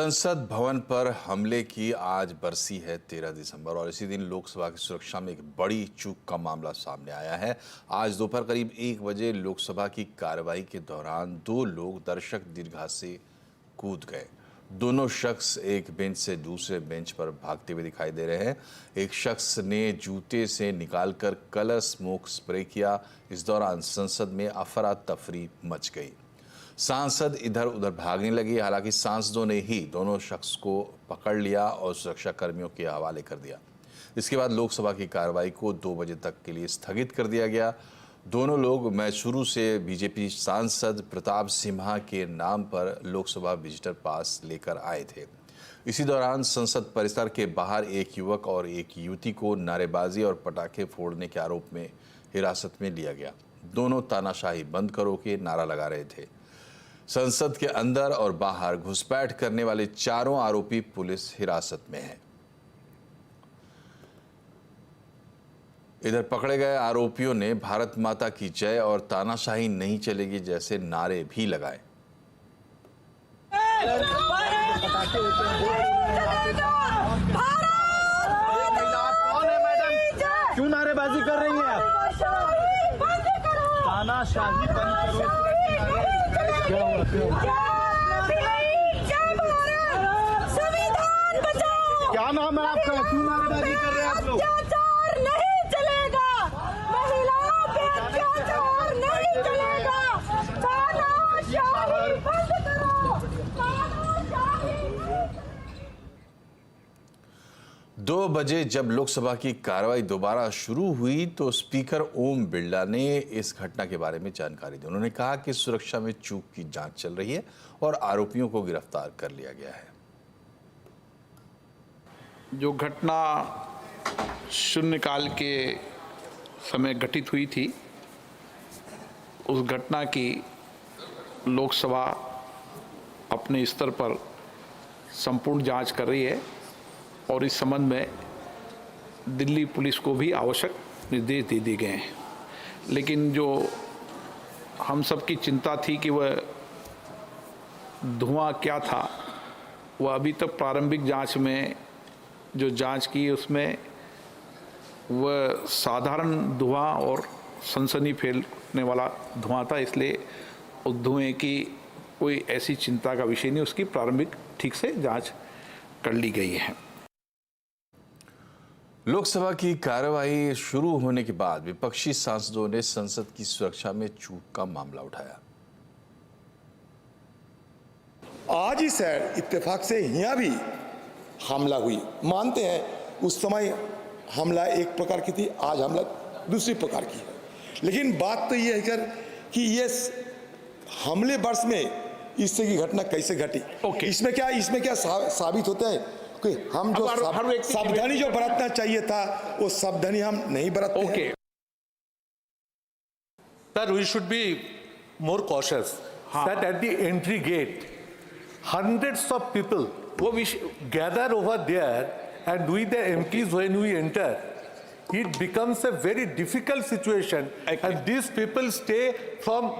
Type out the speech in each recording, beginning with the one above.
संसद भवन पर हमले की आज बरसी है 13 दिसंबर और इसी दिन लोकसभा की सुरक्षा में एक बड़ी चूक का मामला सामने आया है। आज दोपहर करीब 1 बजे लोकसभा की कार्रवाई के दौरान 2 लोग दर्शक दीर्घा से कूद गए। दोनों शख्स एक बेंच से दूसरे बेंच पर भागते हुए दिखाई दे रहे हैं। एक शख्स ने जूते से निकालकर कलर स्मोक स्प्रे किया। इस दौरान संसद में अफरा तफरी मच गई। सांसद इधर उधर भागने लगी। हालांकि सांसदों ने ही दोनों शख्स को पकड़ लिया और सुरक्षा कर्मियों के हवाले कर दिया। इसके बाद लोकसभा की कार्रवाई को 2 बजे तक के लिए स्थगित कर दिया गया। दोनों लोग मैसूरू से बीजेपी सांसद प्रताप सिम्हा के नाम पर लोकसभा विजिटर पास लेकर आए थे। इसी दौरान संसद परिसर के बाहर एक युवक और एक युवती को नारेबाजी और पटाखे फोड़ने के आरोप में हिरासत में लिया गया। दोनों तानाशाही बंद करो के नारा लगा रहे थे। संसद के अंदर और बाहर घुसपैठ करने वाले चारों आरोपी पुलिस हिरासत में हैं। इधर पकड़े गए आरोपियों ने भारत माता की जय और तानाशाही नहीं चलेगी जैसे नारे भी लगाए। क्यों नारेबाजी कर रही हैं आप? तानाशाही बंद करो। क्या नाम है आपका? क्यों नारेबाजी कर रहे हैं आप लोग? अत्याचार नहीं चलेगा, महिलाओं पे अत्याचार नहीं चलेगा। तानाशाही बंद करो, तानाशाही। 2 बजे जब लोकसभा की कार्रवाई दोबारा शुरू हुई तो स्पीकर ओम बिरला ने इस घटना के बारे में जानकारी दी। उन्होंने कहा कि सुरक्षा में चूक की जांच चल रही है और आरोपियों को गिरफ्तार कर लिया गया है। जो घटना शून्यकाल के समय घटित हुई थी, उस घटना की लोकसभा अपने स्तर पर संपूर्ण जांच कर रही है और इस संबंध में दिल्ली पुलिस को भी आवश्यक निर्देश दे दिए गए हैं। लेकिन जो हम सबकी चिंता थी कि वह धुआं क्या था, वह अभी तक प्रारंभिक जांच में जो जांच की उसमें वह साधारण धुआं और सनसनी फैलने वाला धुआं था। इसलिए उस धुएं की कोई ऐसी चिंता का विषय नहीं, उसकी प्रारंभिक ठीक से जांच कर ली गई है। लोकसभा की कार्रवाई शुरू होने के बाद विपक्षी सांसदों ने संसद की सुरक्षा में चूक का मामला उठाया। आज ही सर इत्तेफाक से यहाँ भी हमला हुई, मानते हैं उस समय हमला एक प्रकार की थी, आज हमला दूसरी प्रकार की है। लेकिन बात तो ये है सर कि ये हमले वर्ष में इस तरह की घटना कैसे घटी। इसमें क्या साबित होता है कि हम जो सावधानी जो बरतना चाहिए था वो सावधानी हम नहीं बरतते हैं। Sir, we should be more cautious. That at the entry gate, hundreds of people gather over there, and we the MPs, when we enter, it becomes a very difficult situation. And these people stay from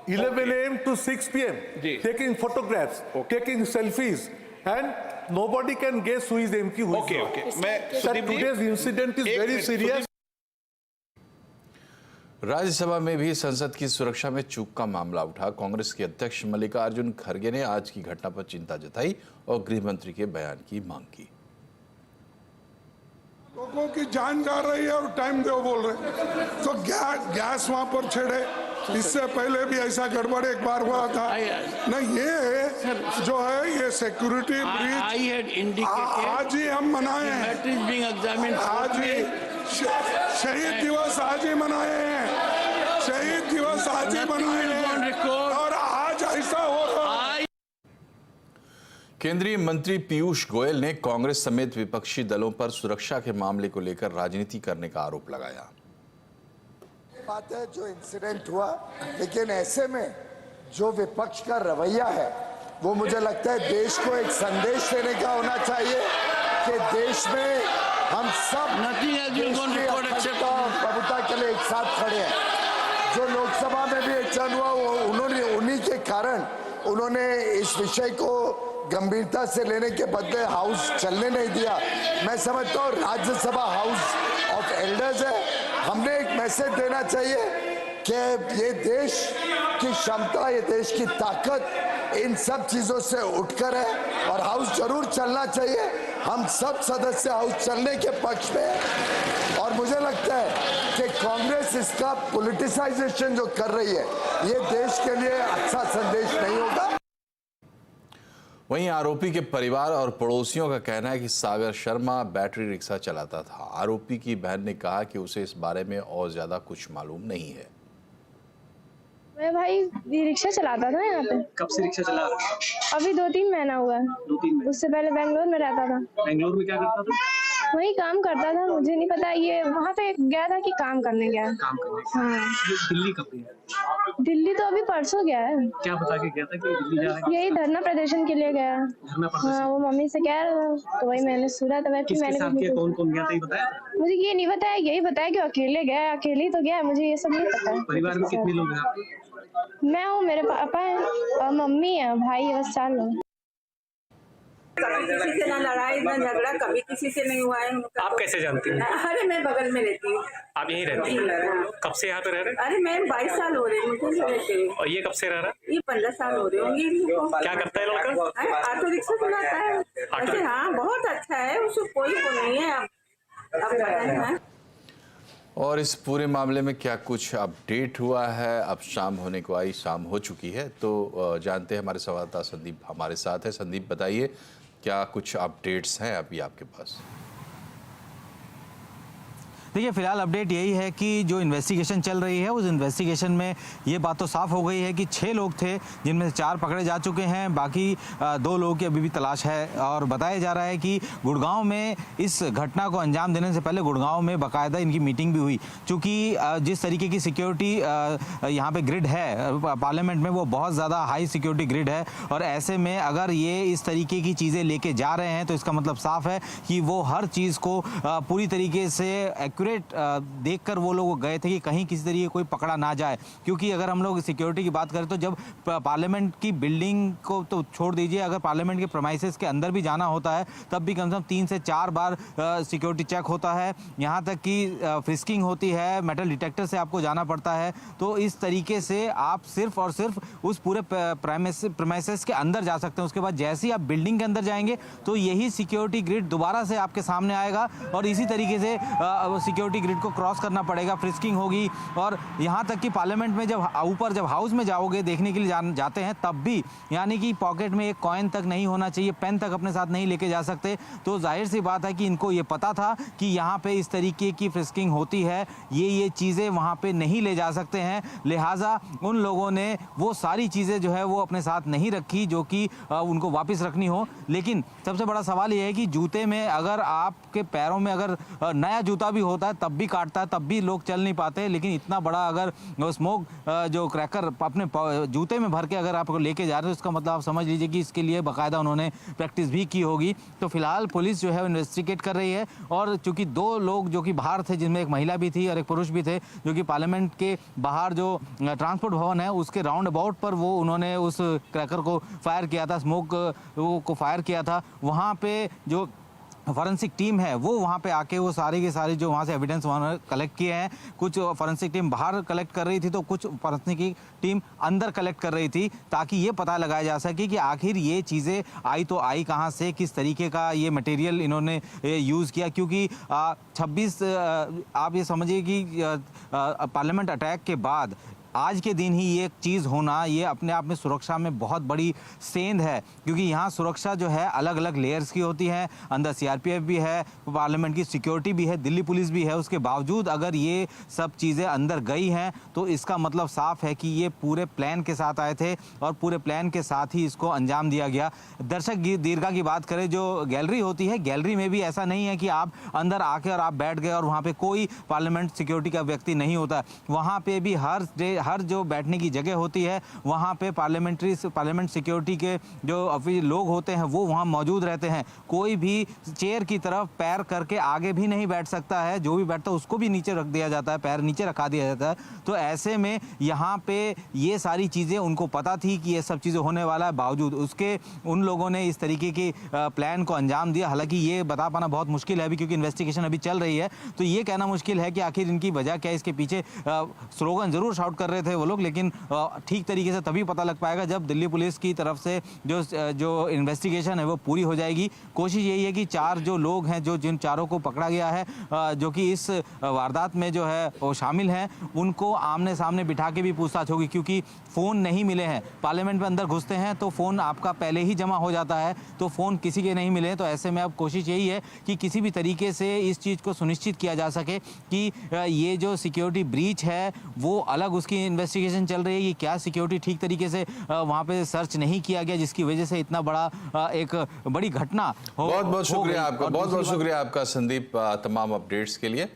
11 a.m. to 6 p.m. taking photographs, taking selfies, and nobody can guess who is MP, who is not. Sir, today's incident is very serious. Rajya Sabha में भी संसद की सुरक्षा में चूक का मामला उठा। कांग्रेस के अध्यक्ष मल्लिकार्जुन खड़गे ने आज की घटना पर चिंता जताई और गृह मंत्री के बयान की मांग की। लोगों की जान जा रही है और टाइम दो बोल रहे, तो गैस वहां पर छेड़े। इससे पहले भी ऐसा गड़बड़ एक बार हुआ था। नहीं, ये जो है ये सिक्योरिटी ब्रीच आज ही हम मनाए हैं। आज ही शहीद दिवस आज ही मनाए हैं। शहीद दिवस आज ही मनाए हैं और आज ऐसा हो रहा है। केंद्रीय मंत्री पीयूष गोयल ने कांग्रेस समेत विपक्षी दलों पर सुरक्षा के मामले को लेकर राजनीति करने का आरोप लगाया। बात है जो इंसिडेंट हुआ, लेकिन ऐसे में जो विपक्ष का रवैया है वो मुझे लगता है देश को एक संदेश देने का होना चाहिए कि देश में हम सब प्रभुता के लिए एक साथ खड़े हैं। जो लोकसभा में भी एक चर्चा हुआ वो उन्हीं के कारण उन्होंने इस विषय को गंभीरता से लेने के बदले हाउस चलने नहीं दिया। मैं समझता हूँ राज्यसभा हाउस ऑफ एल्डर्स है, हमने एक मैसेज देना चाहिए कि ये देश की क्षमता, ये देश की ताकत इन सब चीजों से उठकर है और हाउस जरूर चलना चाहिए। हम सब सदस्य हाउस चलने के पक्ष में हैं और मुझे लगता है कि कांग्रेस इसका पॉलिटिसाइजेशन जो कर रही है ये देश के लिए अच्छा संदेश नहीं होगा। वहीं आरोपी के परिवार और पड़ोसियों का कहना है कि सागर शर्मा बैटरी रिक्शा चलाता था। आरोपी की बहन ने कहा कि उसे इस बारे में और ज्यादा कुछ मालूम नहीं है। मैं भाई रिक्शा चलाता था यहाँ पे। कब से रिक्शा चला रहा है? अभी 2-3 महीना हुआ है। 2-3 महीने। उससे पहले बेंगलोर में रहता था। बेंगलोर में क्या करता था? वही काम करता था, मुझे नहीं पता। ये वहाँ पे गया था कि काम करने गया। काम करने। हाँ। ये दिल्ली कब गया? दिल्ली तो अभी परसों गया है। क्या बता के गया था कि दिल्ली जा रहा है? यही धरना प्रदर्शन के लिए गया है। धरना प्रदर्शन? हाँ, वो मम्मी से कह रहा था तो वही मैंने सुना था। किसके साथ गया? कौन कौन गया था ये बताया? मुझे ये नहीं बताया, यही बताया कि अकेले गया। अकेले तो गया, मुझे ये सब नहीं पता। परिवार में कितने लोग हैं? मैं हूँ, मेरे पापा है और मम्मी है, भाई है, बस 4 लोग। कभी किसी से ना लड़ाई ना झगड़ा कभी किसी से नहीं हुआ है उनका। आप कैसे जानती हैं? अरे मैं बगल में रहती हूँ। आप यहीं रहती हैं? कब से यहाँ पे रह रहे हैं? अरे मैं 22 साल हो रहे हैं मुझे रहते हुए। और ये कब से रह रहा है? ये 15 साल हो रहे होंगे इनको। क्या करता है लड़का? ऑटो रिक्शा चलाता है। वैसे हाँ बहुत अच्छा है, उसको कोई को नहीं है। अब पता है। और इस पूरे मामले में क्या कुछ अपडेट हुआ है? अब शाम होने को आई, शाम हो चुकी है, तो जानते हैं। हमारे संवाददाता संदीप हमारे साथ है। संदीप, बताइए क्या कुछ अपडेट्स हैं अभी आपके पास? देखिए, फिलहाल अपडेट यही है कि जो इन्वेस्टिगेशन चल रही है उस इन्वेस्टिगेशन में ये बात तो साफ हो गई है कि 6 लोग थे, जिनमें से 4 पकड़े जा चुके हैं। बाकी 2 लोगों की अभी भी तलाश है। और बताया जा रहा है कि गुड़गांव में इस घटना को अंजाम देने से पहले गुड़गांव में बाकायदा इनकी मीटिंग भी हुई, क्योंकि जिस तरीके की सिक्योरिटी यहाँ पे ग्रिड है पार्लियामेंट में, वो बहुत ज़्यादा हाई सिक्योरिटी ग्रिड है। और ऐसे में अगर ये इस तरीके की चीज़ें लेके जा रहे हैं तो इसका मतलब साफ है कि वो हर चीज़ को पूरी तरीके से देखकर वो लोग गए थे कि कहीं किसी तरीके कोई पकड़ा ना जाए। क्योंकि अगर हम लोग सिक्योरिटी की बात करें तो जब पार्लियामेंट की बिल्डिंग को तो छोड़ दीजिए, अगर पार्लियामेंट के प्रेमाइसेस के अंदर भी जाना होता है तब भी कम से कम 3 से 4 बार सिक्योरिटी चेक होता है। यहाँ तक कि फ्रिस्किंग होती है, मेटल डिटेक्टर से आपको जाना पड़ता है। तो इस तरीके से आप सिर्फ और सिर्फ उस पूरे प्रेमाइसेस के अंदर जा सकते हैं। उसके बाद जैसे ही आप बिल्डिंग के अंदर जाएंगे तो यही सिक्योरिटी ग्रिड दोबारा से आपके सामने आएगा और इसी तरीके से सिक्योरिटी ग्रिड को क्रॉस करना पड़ेगा, फ्रिस्किंग होगी। और यहाँ तक कि पार्लियामेंट में जब ऊपर जब हाउस में जाओगे देखने के लिए जाते हैं तब भी यानी कि पॉकेट में एक कॉइन तक नहीं होना चाहिए, पेन तक अपने साथ नहीं लेके जा सकते। तो जाहिर सी बात है कि इनको ये पता था कि यहाँ पे इस तरीके की फ्रिस्किंग होती है, ये चीज़ें वहाँ पे नहीं ले जा सकते हैं। लिहाजा उन लोगों ने वो सारी चीज़ें जो है वो अपने साथ नहीं रखी जो कि उनको वापस रखनी हो। लेकिन सबसे बड़ा सवाल ये है कि जूते में अगर आपके पैरों में अगर नया जूता भी होता है तब भी काटता है, तब भी लोग चल नहीं पाते। लेकिन इतना बड़ा अगर स्मोक जो क्रैकर अपने जूते में भर के अगर आप लेके जा रहे हो, इसका मतलब आप समझ लीजिए कि इसके लिए बाकायदा उन्होंने प्रैक्टिस भी की होगी। तो फिलहाल पुलिस जो है इन्वेस्टिगेट कर रही है। और चूंकि 2 लोग जो कि बाहर थे, जिनमें एक महिला भी थी और एक पुरुष भी थे, जो कि पार्लियामेंट के बाहर जो ट्रांसपोर्ट भवन है उसके राउंड अबाउट पर वो उन्होंने उस क्रैकर को फायर किया था, स्मोक को फायर किया था। वहाँ पे जो फॉरेंसिक टीम है वो वहाँ पे आके वो सारे के सारे जो वहाँ से एविडेंस वहाँ कलेक्ट किए हैं। कुछ फॉरेंसिक टीम बाहर कलेक्ट कर रही थी तो कुछ फॉरेंसिक टीम अंदर कलेक्ट कर रही थी, ताकि ये पता लगाया जा सके कि आखिर ये चीज़ें आई तो आई कहाँ से, किस तरीके का ये मटेरियल इन्होंने यूज़ किया। क्योंकि 26 आप ये समझिए कि पार्लियामेंट अटैक के बाद आज के दिन ही ये चीज़ होना, ये अपने आप में सुरक्षा में बहुत बड़ी सेंध है। क्योंकि यहाँ सुरक्षा जो है अलग अलग लेयर्स की होती है, अंदर सीआरपीएफ भी है, पार्लियामेंट की सिक्योरिटी भी है, दिल्ली पुलिस भी है। उसके बावजूद अगर ये सब चीज़ें अंदर गई हैं तो इसका मतलब साफ है कि ये पूरे प्लान के साथ आए थे और पूरे प्लान के साथ ही इसको अंजाम दिया गया। दर्शक दीर्घा की बात करें, जो गैलरी होती है, गैलरी में भी ऐसा नहीं है कि आप अंदर आके और आप बैठ गए और वहाँ पर कोई पार्लियामेंट सिक्योरिटी का व्यक्ति नहीं होता। वहाँ पर भी हर जो बैठने की जगह होती है वहाँ पे पार्लियामेंट सिक्योरिटी के जो लोग होते हैं वो वहाँ मौजूद रहते हैं। कोई भी चेयर की तरफ पैर करके आगे भी नहीं बैठ सकता है, जो भी बैठता है उसको भी नीचे रख दिया जाता है, पैर नीचे रखा दिया जाता है। तो ऐसे में यहाँ पे ये सारी चीज़ें उनको पता थी कि ये सब चीज़ें होने वाला है, बावजूद उसके उन लोगों ने इस तरीके की प्लान को अंजाम दिया। हालांकि ये बता पाना बहुत मुश्किल है अभी, क्योंकि इन्वेस्टिगेशन अभी चल रही है, तो ये कहना मुश्किल है कि आखिर इनकी वजह क्या है। इसके पीछे स्लोगन जरूर शाउट कर रहे थे वो लोग, लेकिन ठीक तरीके से तभी पता लग पाएगा जब दिल्ली पुलिस की तरफ से जो इन्वेस्टिगेशन है वो पूरी हो जाएगी। कोशिश यही है कि 4 जो लोग हैं, जिन चारों को पकड़ा गया है, जो कि इस वारदात में जो है वो शामिल हैं, उनको आमने सामने बिठा के भी पूछताछ होगी, क्योंकि फ़ोन नहीं मिले हैं। पार्लियामेंट में अंदर घुसते हैं तो फ़ोन आपका पहले ही जमा हो जाता है, तो फ़ोन किसी के नहीं मिले। तो ऐसे में अब कोशिश यही है कि किसी भी तरीके से इस चीज़ को सुनिश्चित किया जा सके कि ये जो सिक्योरिटी ब्रीच है वो अलग उसकी इन्वेस्टिगेशन चल रही है, ये क्या सिक्योरिटी ठीक तरीके से वहाँ पे सर्च नहीं किया गया, जिसकी वजह से इतना बड़ा एक बड़ी घटना हो। बहुत बहुत शुक्रिया आपका, बहुत बहुत शुक्रिया आपका संदीप, तमाम अपडेट्स के लिए।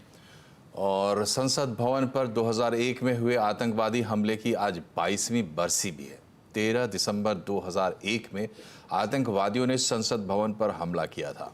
और संसद भवन पर 2001 में हुए आतंकवादी हमले की आज 22वीं बरसी भी है। 13 दिसंबर 2001 में आतंकवादियों ने संसद भवन पर हमला किया था।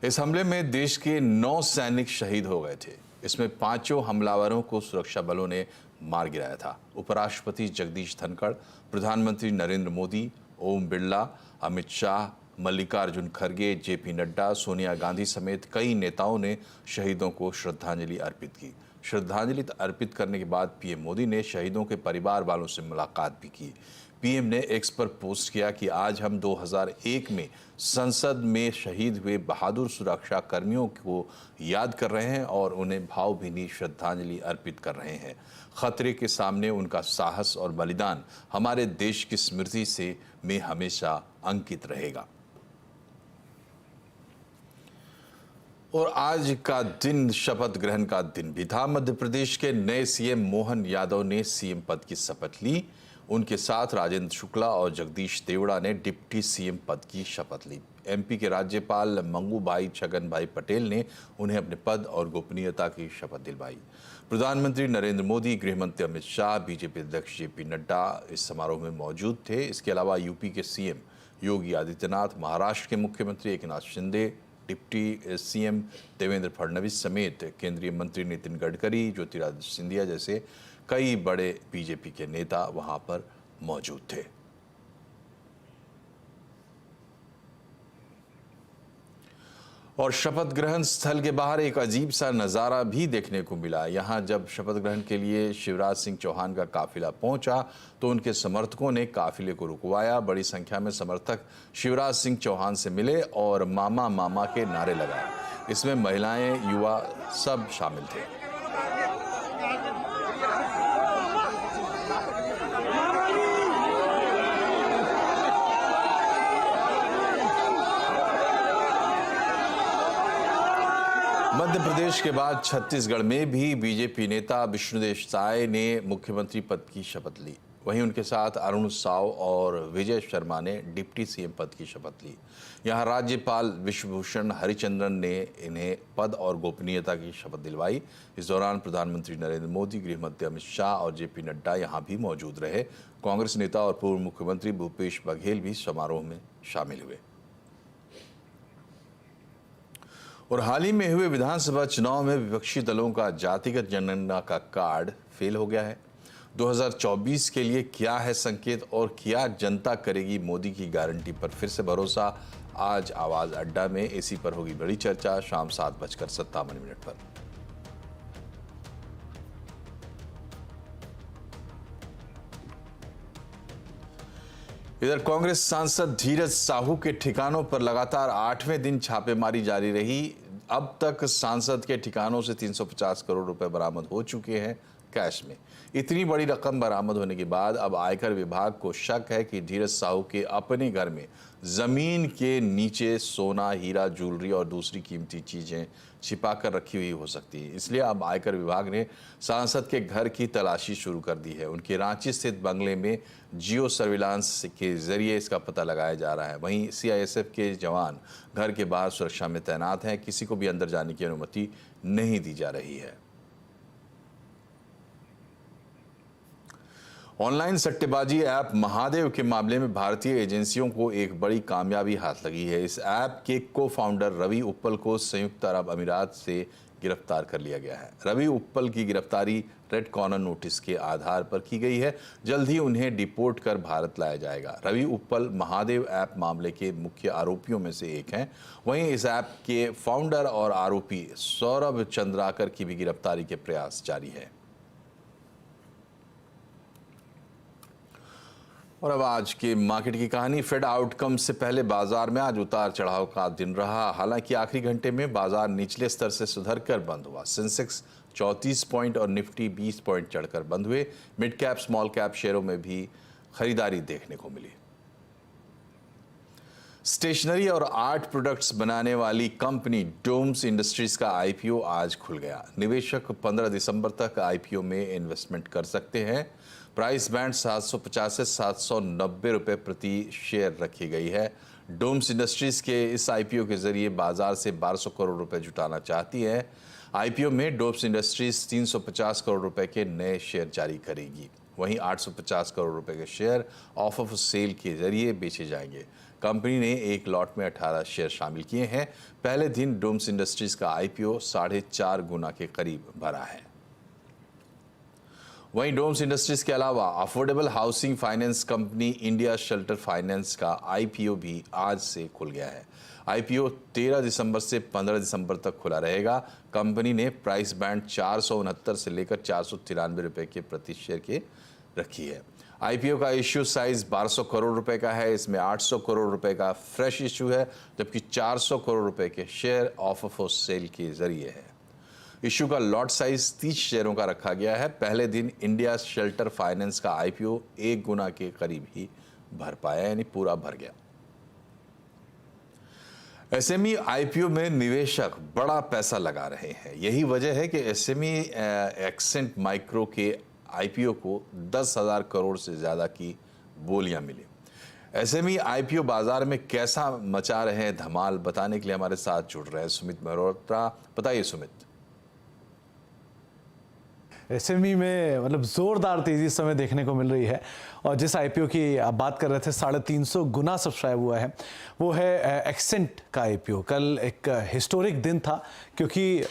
इस हमले में देश के 9 सैनिक शहीद हो गए थे। इसमें 5 हमलावरों को सुरक्षा बलों ने मार गिराया था। उपराष्ट्रपति जगदीश धनखड़, प्रधानमंत्री नरेंद्र मोदी, ओम बिरला, अमित शाह, मल्लिकार्जुन खड़गे, जेपी नड्डा, सोनिया गांधी समेत कई नेताओं ने शहीदों को श्रद्धांजलि अर्पित की। श्रद्धांजलि अर्पित करने के बाद पीएम मोदी ने शहीदों के परिवार वालों से मुलाकात भी की। पीएम ने एक्स पर पोस्ट किया कि आज हम 2001 में संसद में शहीद हुए बहादुर सुरक्षा कर्मियों को याद कर रहे हैं और उन्हें भावभीनी श्रद्धांजलि अर्पित कर रहे हैं। खतरे के सामने उनका साहस और बलिदान हमारे देश की स्मृति से में हमेशा अंकित रहेगा। और आज का दिन शपथ ग्रहण का दिन भी था। मध्य प्रदेश के नए सीएम मोहन यादव ने सीएम पद की शपथ ली। उनके साथ राजेंद्र शुक्ला और जगदीश देवड़ा ने डिप्टी सीएम पद की शपथ ली। एमपी के राज्यपाल मंगूभाई छगन भाई पटेल ने उन्हें अपने पद और गोपनीयता की शपथ दिलवाई। प्रधानमंत्री नरेंद्र मोदी, गृहमंत्री अमित शाह, बीजेपी अध्यक्ष जेपी नड्डा इस समारोह में मौजूद थे। इसके अलावा यूपी के सीएम योगी आदित्यनाथ, महाराष्ट्र के मुख्यमंत्री एकनाथ शिंदे, डिप्टी सीएम देवेंद्र फडणवीस समेत केंद्रीय मंत्री नितिन गडकरी, ज्योतिरादित्य सिंधिया जैसे कई बड़े बीजेपी के नेता वहां पर मौजूद थे। और शपथ ग्रहण स्थल के बाहर एक अजीब सा नज़ारा भी देखने को मिला। यहाँ जब शपथ ग्रहण के लिए शिवराज सिंह चौहान का काफिला पहुंचा तो उनके समर्थकों ने काफिले को रुकवाया। बड़ी संख्या में समर्थक शिवराज सिंह चौहान से मिले और मामा मामा के नारे लगाए। इसमें महिलाएं, युवा सब शामिल थे। मध्य प्रदेश के बाद छत्तीसगढ़ में भी बीजेपी नेता विष्णुदेव साय ने मुख्यमंत्री पद की शपथ ली। वहीं उनके साथ अरुण साव और विजय शर्मा ने डिप्टी सीएम पद की शपथ ली। यहां राज्यपाल विश्वभूषण हरिचंद्रन ने इन्हें पद और गोपनीयता की शपथ दिलवाई। इस दौरान प्रधानमंत्री नरेंद्र मोदी, गृहमंत्री अमित शाह और जेपी नड्डा यहां भी मौजूद रहे। कांग्रेस नेता और पूर्व मुख्यमंत्री भूपेश बघेल भी समारोह में शामिल हुए। और हाल ही में हुए विधानसभा चुनाव में विपक्षी दलों का जातिगत जनगणना का कार्ड फेल हो गया है। 2024 के लिए क्या है संकेत और क्या जनता करेगी मोदी की गारंटी पर फिर से भरोसा। आज आवाज अड्डा में एसी पर होगी बड़ी चर्चा, शाम 7:57 पर। इधर कांग्रेस सांसद धीरज साहू के ठिकानों पर लगातार 8वें दिन छापेमारी जारी रही। अब तक सांसद के ठिकानों से 350 करोड़ रुपए बरामद हो चुके हैं कैश में। इतनी बड़ी रकम बरामद होने के बाद अब आयकर विभाग को शक है कि धीरज साहू के अपने घर में जमीन के नीचे सोना, हीरा, ज्वेलरी और दूसरी कीमती चीजें छिपाकर रखी हुई हो सकती है। इसलिए अब आयकर विभाग ने सांसद के घर की तलाशी शुरू कर दी है। उनके रांची स्थित बंगले में जियो सर्विलांस के जरिए इसका पता लगाया जा रहा है। वहीं सीआईएसएफ के जवान घर के बाहर सुरक्षा में तैनात हैं। किसी को भी अंदर जाने की अनुमति नहीं दी जा रही है। ऑनलाइन सट्टेबाजी ऐप महादेव के मामले में भारतीय एजेंसियों को एक बड़ी कामयाबी हाथ लगी है। इस ऐप के को-फाउंडर रवि उप्पल को संयुक्त अरब अमीरात से गिरफ्तार कर लिया गया है। रवि उप्पल की गिरफ्तारी रेड कॉर्नर नोटिस के आधार पर की गई है। जल्द ही उन्हें डिपोर्ट कर भारत लाया जाएगा। रवि उप्पल महादेव ऐप मामले के मुख्य आरोपियों में से एक हैं। वहीं इस ऐप के फाउंडर और आरोपी सौरभ चंद्राकर की भी गिरफ्तारी के प्रयास जारी है। और अब आज के मार्केट की कहानी। फेड आउटकम से पहले बाजार में आज उतार चढ़ाव का दिन रहा। हालांकि आखिरी घंटे में बाजार निचले स्तर से सुधरकर बंद हुआ। सेंसेक्स 34 पॉइंट और निफ्टी 20 पॉइंट चढ़कर बंद हुए। मिड कैप स्मॉल कैप शेयरों में भी खरीदारी देखने को मिली। स्टेशनरी और आर्ट प्रोडक्ट्स बनाने वाली कंपनी डोम्स इंडस्ट्रीज का आईपीओ आज खुल गया। निवेशक 15 दिसंबर तक आईपीओ में इन्वेस्टमेंट कर सकते हैं। प्राइस बैंड 750 से 790 रुपये प्रति शेयर रखी गई है। डोम्स इंडस्ट्रीज के इस आईपीओ के जरिए बाजार से 1200 करोड़ रुपए जुटाना चाहती है। आईपीओ में डोम्स इंडस्ट्रीज 350 करोड़ रुपए के नए शेयर जारी करेगी। वहीं 850 करोड़ रुपए के शेयर ऑफ सेल के जरिए बेचे जाएंगे। कंपनी ने एक लॉट में 18 शेयर शामिल किए हैं। पहले दिन डोम्स इंडस्ट्रीज का आईपीओ 4.5 गुना के करीब भरा है। वहीं डोम्स इंडस्ट्रीज के अलावा affordable housing finance company India shelter finance का आईपीओ भी आज से खुल गया है। आईपीओ 13 दिसंबर से 15 दिसंबर तक खुला रहेगा। कंपनी ने प्राइस बैंड 469 से लेकर 493 रुपए के प्रति शेयर के रखी है। आईपीओ का इश्यू साइज 1200 करोड़ रुपए का है। इसमें 800 करोड़ रुपए का फ्रेश इश्यू है, जबकि 400 करोड़ रुपए के शेयर ऑफ सेल के जरिए है। इश्यू का लॉट साइज 30 शेयरों का रखा गया है। पहले दिन इंडिया शेल्टर फाइनेंस का आईपीओ 1 गुना के करीब ही भर पाया, यानी पूरा भर गया। एसएमई आईपीओ में निवेशक बड़ा पैसा लगा रहे हैं। यही वजह है कि एसएमई एक्सेंट माइक्रो के आईपीओ को 10,000 करोड़ से ज्यादा की बोलियां मिली। एसएमई आईपीओ बाजार में कैसा मचा रहे हैं धमाल, बताने के लिए हमारे साथ जुड़ रहे हैं सुमित मल्होत्रा। बताइए सुमित। एसएमई में मतलब जोरदार तेजी इस समय देखने को मिल रही है। और जिस आईपीओ की आप बात कर रहे थे 350 गुना सब्सक्राइब हुआ है, वो है एक्सेंट का आईपीओ। कल एक हिस्टोरिक दिन था, क्योंकि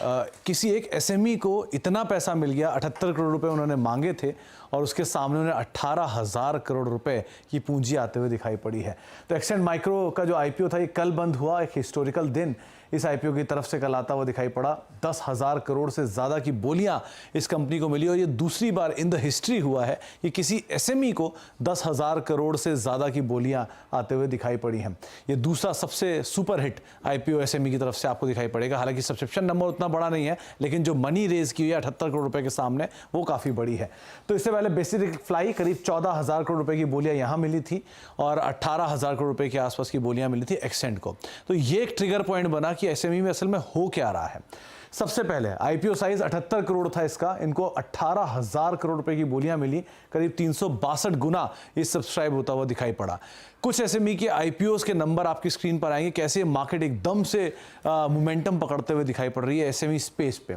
किसी एक एसएमई को इतना पैसा मिल गया। 78 करोड़ रुपए उन्होंने मांगे थे और उसके सामने उन्हें 18,000 करोड़ रुपए की पूंजी आते हुए दिखाई पड़ी है। तो एक्सेंट माइक्रो का जो आईपीओ था, ये कल बंद हुआ। एक हिस्टोरिकल दिन इस आईपीओ की तरफ से कल आता हुआ दिखाई पड़ा। 10,000 करोड़ से ज़्यादा की बोलियां इस कंपनी को मिली और ये दूसरी बार इन द हिस्ट्री हुआ है कि किसी एसएमई को 10,000 करोड़ से ज़्यादा की बोलियां आते हुए दिखाई पड़ी हैं। ये दूसरा सबसे सुपर हिट आईपीओ एसएमई की तरफ से आपको दिखाई पड़ेगा। हालांकि सब्सक्रिप्शन नंबर उतना बड़ा नहीं है, लेकिन जो मनी रेज की हुई है 78 करोड़ रुपए के सामने, वो काफ़ी बड़ी है। तो इससे पहले बेसिक फ्लाई करीब 14,000 करोड़ रुपए की बोलियां यहाँ मिली थी और 18,000 करोड़ रुपए के आसपास की बोलियां मिली थी एक्सेंट को। तो ये एक ट्रिगर पॉइंट बना कि एसएमई में असल में हो क्या रहा है। सबसे पहले आईपीओ साइज 78 करोड़ था इसका, इनको 18,000 करोड़ रुपए की बोलियां मिली। करीब 362 गुना ये सब्सक्राइब होता हुआ दिखाई पड़ा। कुछ एसएमई के आईपीओस के नंबर आपकी स्क्रीन पर आएंगे, कैसे मार्केट एकदम से मोमेंटम पकड़ते हुए दिखाई पड़ रही है एसएमई स्पेस पे।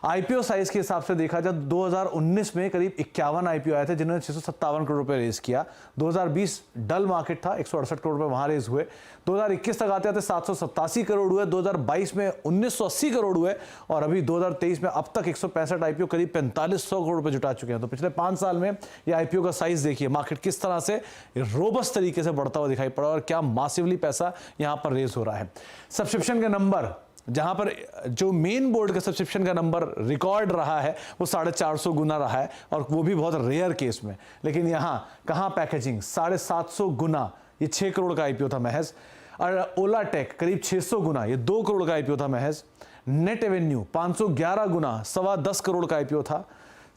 आईपीओ साइज के हिसाब से देखा जाए 2019 में करीब 51 आईपीओ आए थे, जिन्होंने 657 करोड़ रुपए रेज किया। 2020 डल मार्केट था, 168 करोड़ रुपए वहां रेज हुए। 2021 तक आते आते 787 करोड़ हुए। 2022 में 1980 करोड़ हुए और अभी 2023 में अब तक 165 आईपीओ करीब 4500 करोड़ रुपए जुटा चुके हैं। तो पिछले 5 साल में ये आईपीओ का साइज देखिए, मार्केट किस तरह से रोबस्ट तरीके से बढ़ता हुआ दिखाई पड़ा और क्या मासिवली पैसा यहां पर रेज हो रहा है। सब्सक्रिप्शन के नंबर, जहां पर जो मेन बोर्ड का सब्सक्रिप्शन का नंबर रिकॉर्ड रहा है वो 450 गुना रहा है, और वो भी बहुत रेयर केस में। लेकिन यहां कहां पैकेजिंग 750 गुना, ये 6 करोड़ का आईपीओ था महज। और ओला टेक करीब 600 गुना, ये 2 करोड़ का आईपीओ था महज। नेट एवेन्यू 511 गुना, 10.25 करोड़ का आईपीओ था।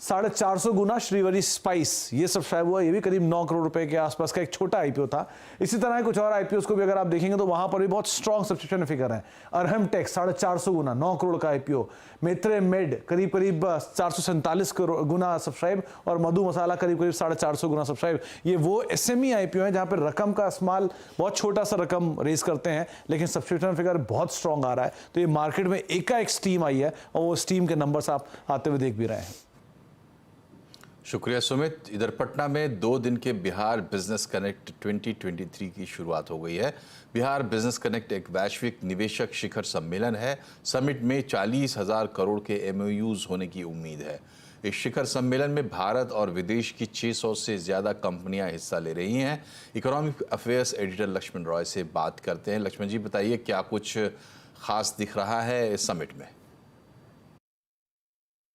450 गुना श्रीवरी स्पाइस, ये सब्सक्राइब हुआ, ये भी करीब 9 करोड़ रुपए के आसपास का एक छोटा आईपीओ था। इसी तरह कुछ और आईपीओ को भी अगर आप देखेंगे तो वहां पर भी बहुत स्ट्रॉन्ग सब्सक्रिप्शन फिगर है। अरहम टेक 450 गुना, 9 करोड़ का आईपीओ। मेत्रे मेड करीब 447 गुना सब्सक्राइब और मधु मसाला करीब 450 गुना सब्सक्राइब। ये वो एसएमई आईपीओ है जहां पर रकम का इस्तेमाल बहुत छोटा सा रकम रेज करते हैं, लेकिन सब्सक्रिप्शन फिगर बहुत स्ट्रॉन्ग आ रहा है। तो ये मार्केट में एकाएक स्टीम आई है और वो स्टीम के नंबर्स आप आते हुए देख भी रहे हैं। शुक्रिया सुमित। इधर पटना में 2 दिन के बिहार बिजनेस कनेक्ट 2023 की शुरुआत हो गई है। बिहार बिजनेस कनेक्ट एक वैश्विक निवेशक शिखर सम्मेलन है। समिट में 40,000 करोड़ के MOUs होने की उम्मीद है। इस शिखर सम्मेलन में भारत और विदेश की 600 से ज़्यादा कंपनियां हिस्सा ले रही हैं। Economic affairs editor Laxman Roy से बात करते हैं। लक्ष्मण जी, बताइए क्या कुछ खास दिख रहा है इस समिट में?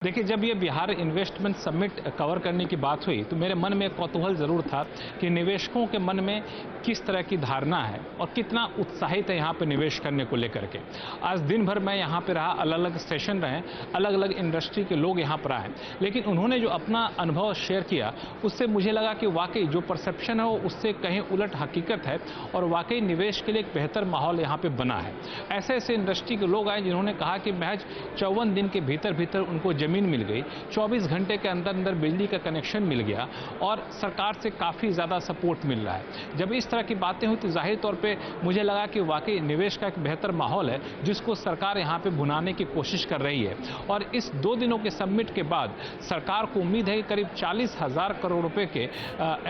देखिए, जब ये बिहार इन्वेस्टमेंट समिट कवर करने की बात हुई तो मेरे मन में एक कौतूहल ज़रूर था कि निवेशकों के मन में किस तरह की धारणा है और कितना उत्साहित है यहाँ पे निवेश करने को लेकर के। आज दिन भर मैं यहाँ पे रहा, अलग अलग सेशन रहे, अलग अलग इंडस्ट्री के लोग यहाँ पर आए, लेकिन उन्होंने जो अपना अनुभव शेयर किया उससे मुझे लगा कि वाकई जो परसेप्शन है वो उससे कहीं उलट हकीकत है और वाकई निवेश के लिए एक बेहतर माहौल यहाँ पर बना है। ऐसे ऐसे इंडस्ट्री के लोग आए जिन्होंने कहा कि महज 54 दिन के भीतर भीतर उनको ज़मीन मिल गई, 24 घंटे के अंदर अंदर बिजली का कनेक्शन मिल गया और सरकार से काफ़ी ज़्यादा सपोर्ट मिल रहा है। जब इस तरह की बातें हुई तो जाहिर तौर पे मुझे लगा कि वाकई निवेश का एक बेहतर माहौल है जिसको सरकार यहाँ पे भुनाने की कोशिश कर रही है। और इस 2 दिनों के समिट के बाद सरकार को उम्मीद है कि करीब 40,000 करोड़ रुपए के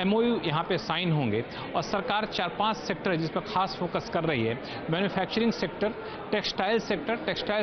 MOU यहाँ पे साइन होंगे और सरकार 4-5 सेक्टर है जिस पर खास फोकस कर रही है। मैन्युफैक्चरिंग सेक्टर, टेक्सटाइल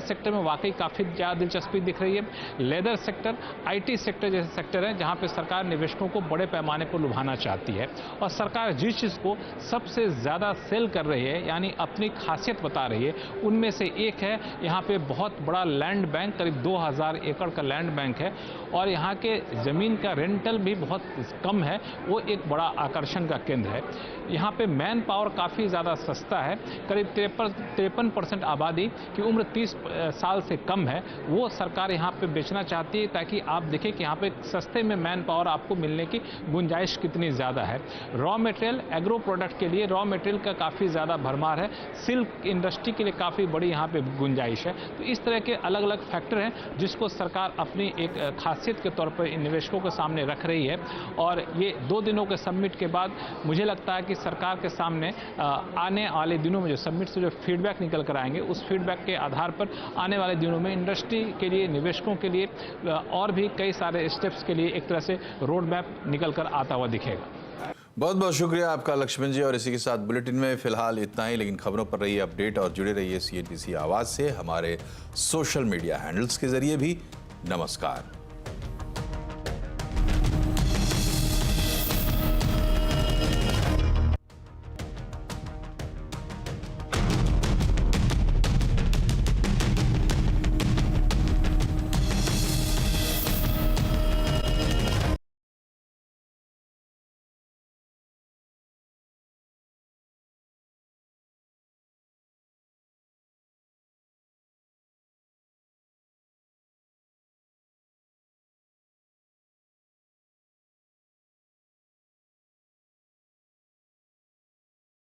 सेक्टर में वाकई काफ़ी ज़्यादा दिलचस्पी दिख रही है। लेदर सेक्टर, IT सेक्टर जैसे सेक्टर हैं जहां पे सरकार निवेशकों को बड़े पैमाने पर लुभाना चाहती है और सरकार जिस चीज़ को सबसे ज़्यादा सेल कर रही है यानी अपनी खासियत बता रही है उनमें से एक है यहाँ पे बहुत बड़ा लैंड बैंक, करीब 2000 एकड़ का लैंड बैंक है और यहाँ के ज़मीन का रेंटल भी बहुत कम है, वो एक बड़ा आकर्षण का केंद्र है। यहाँ पे मैन पावर काफ़ी ज़्यादा सस्ता है, करीब 53% आबादी की उम्र 30 साल से कम है, वो सरकार यहाँ पे बेचना चाहती है ताकि आप देखें कि यहाँ पे सस्ते में मैन पावर आपको मिलने की गुंजाइश कितनी ज़्यादा है। रॉ मटेरियल, एग्रो प्रोडक्ट के लिए रॉ मटेरियल का काफ़ी ज़्यादा भरमार है, सिल्क इंडस्ट्री के लिए काफ़ी बड़ी यहाँ पे गुंजाइश है। तो इस तरह के अलग अलग फैक्टर हैं जिसको सरकार अपनी एक खासियत के तौर पर निवेशकों के सामने रख रही है और ये 2 दिनों के समिट के बाद मुझे लगता है कि सरकार के सामने आने वाले दिनों में जो समिट से जो फीडबैक निकल कर आएंगे उस फीडबैक के आधार पर आने वाले दिनों में इंडस्ट्री के लिए, निवेशकों के लिए और भी कई सारे स्टेप्स के लिए एक तरह से रोड मैप निकल कर आता हुआ दिखेगा। बहुत बहुत शुक्रिया आपका लक्ष्मण जी। और इसी के साथ बुलेटिन में फिलहाल इतना ही, लेकिन खबरों पर रहिए अपडेट और जुड़े रहिए CNBC आवाज़ से हमारे सोशल मीडिया हैंडल्स के जरिए भी। नमस्कार।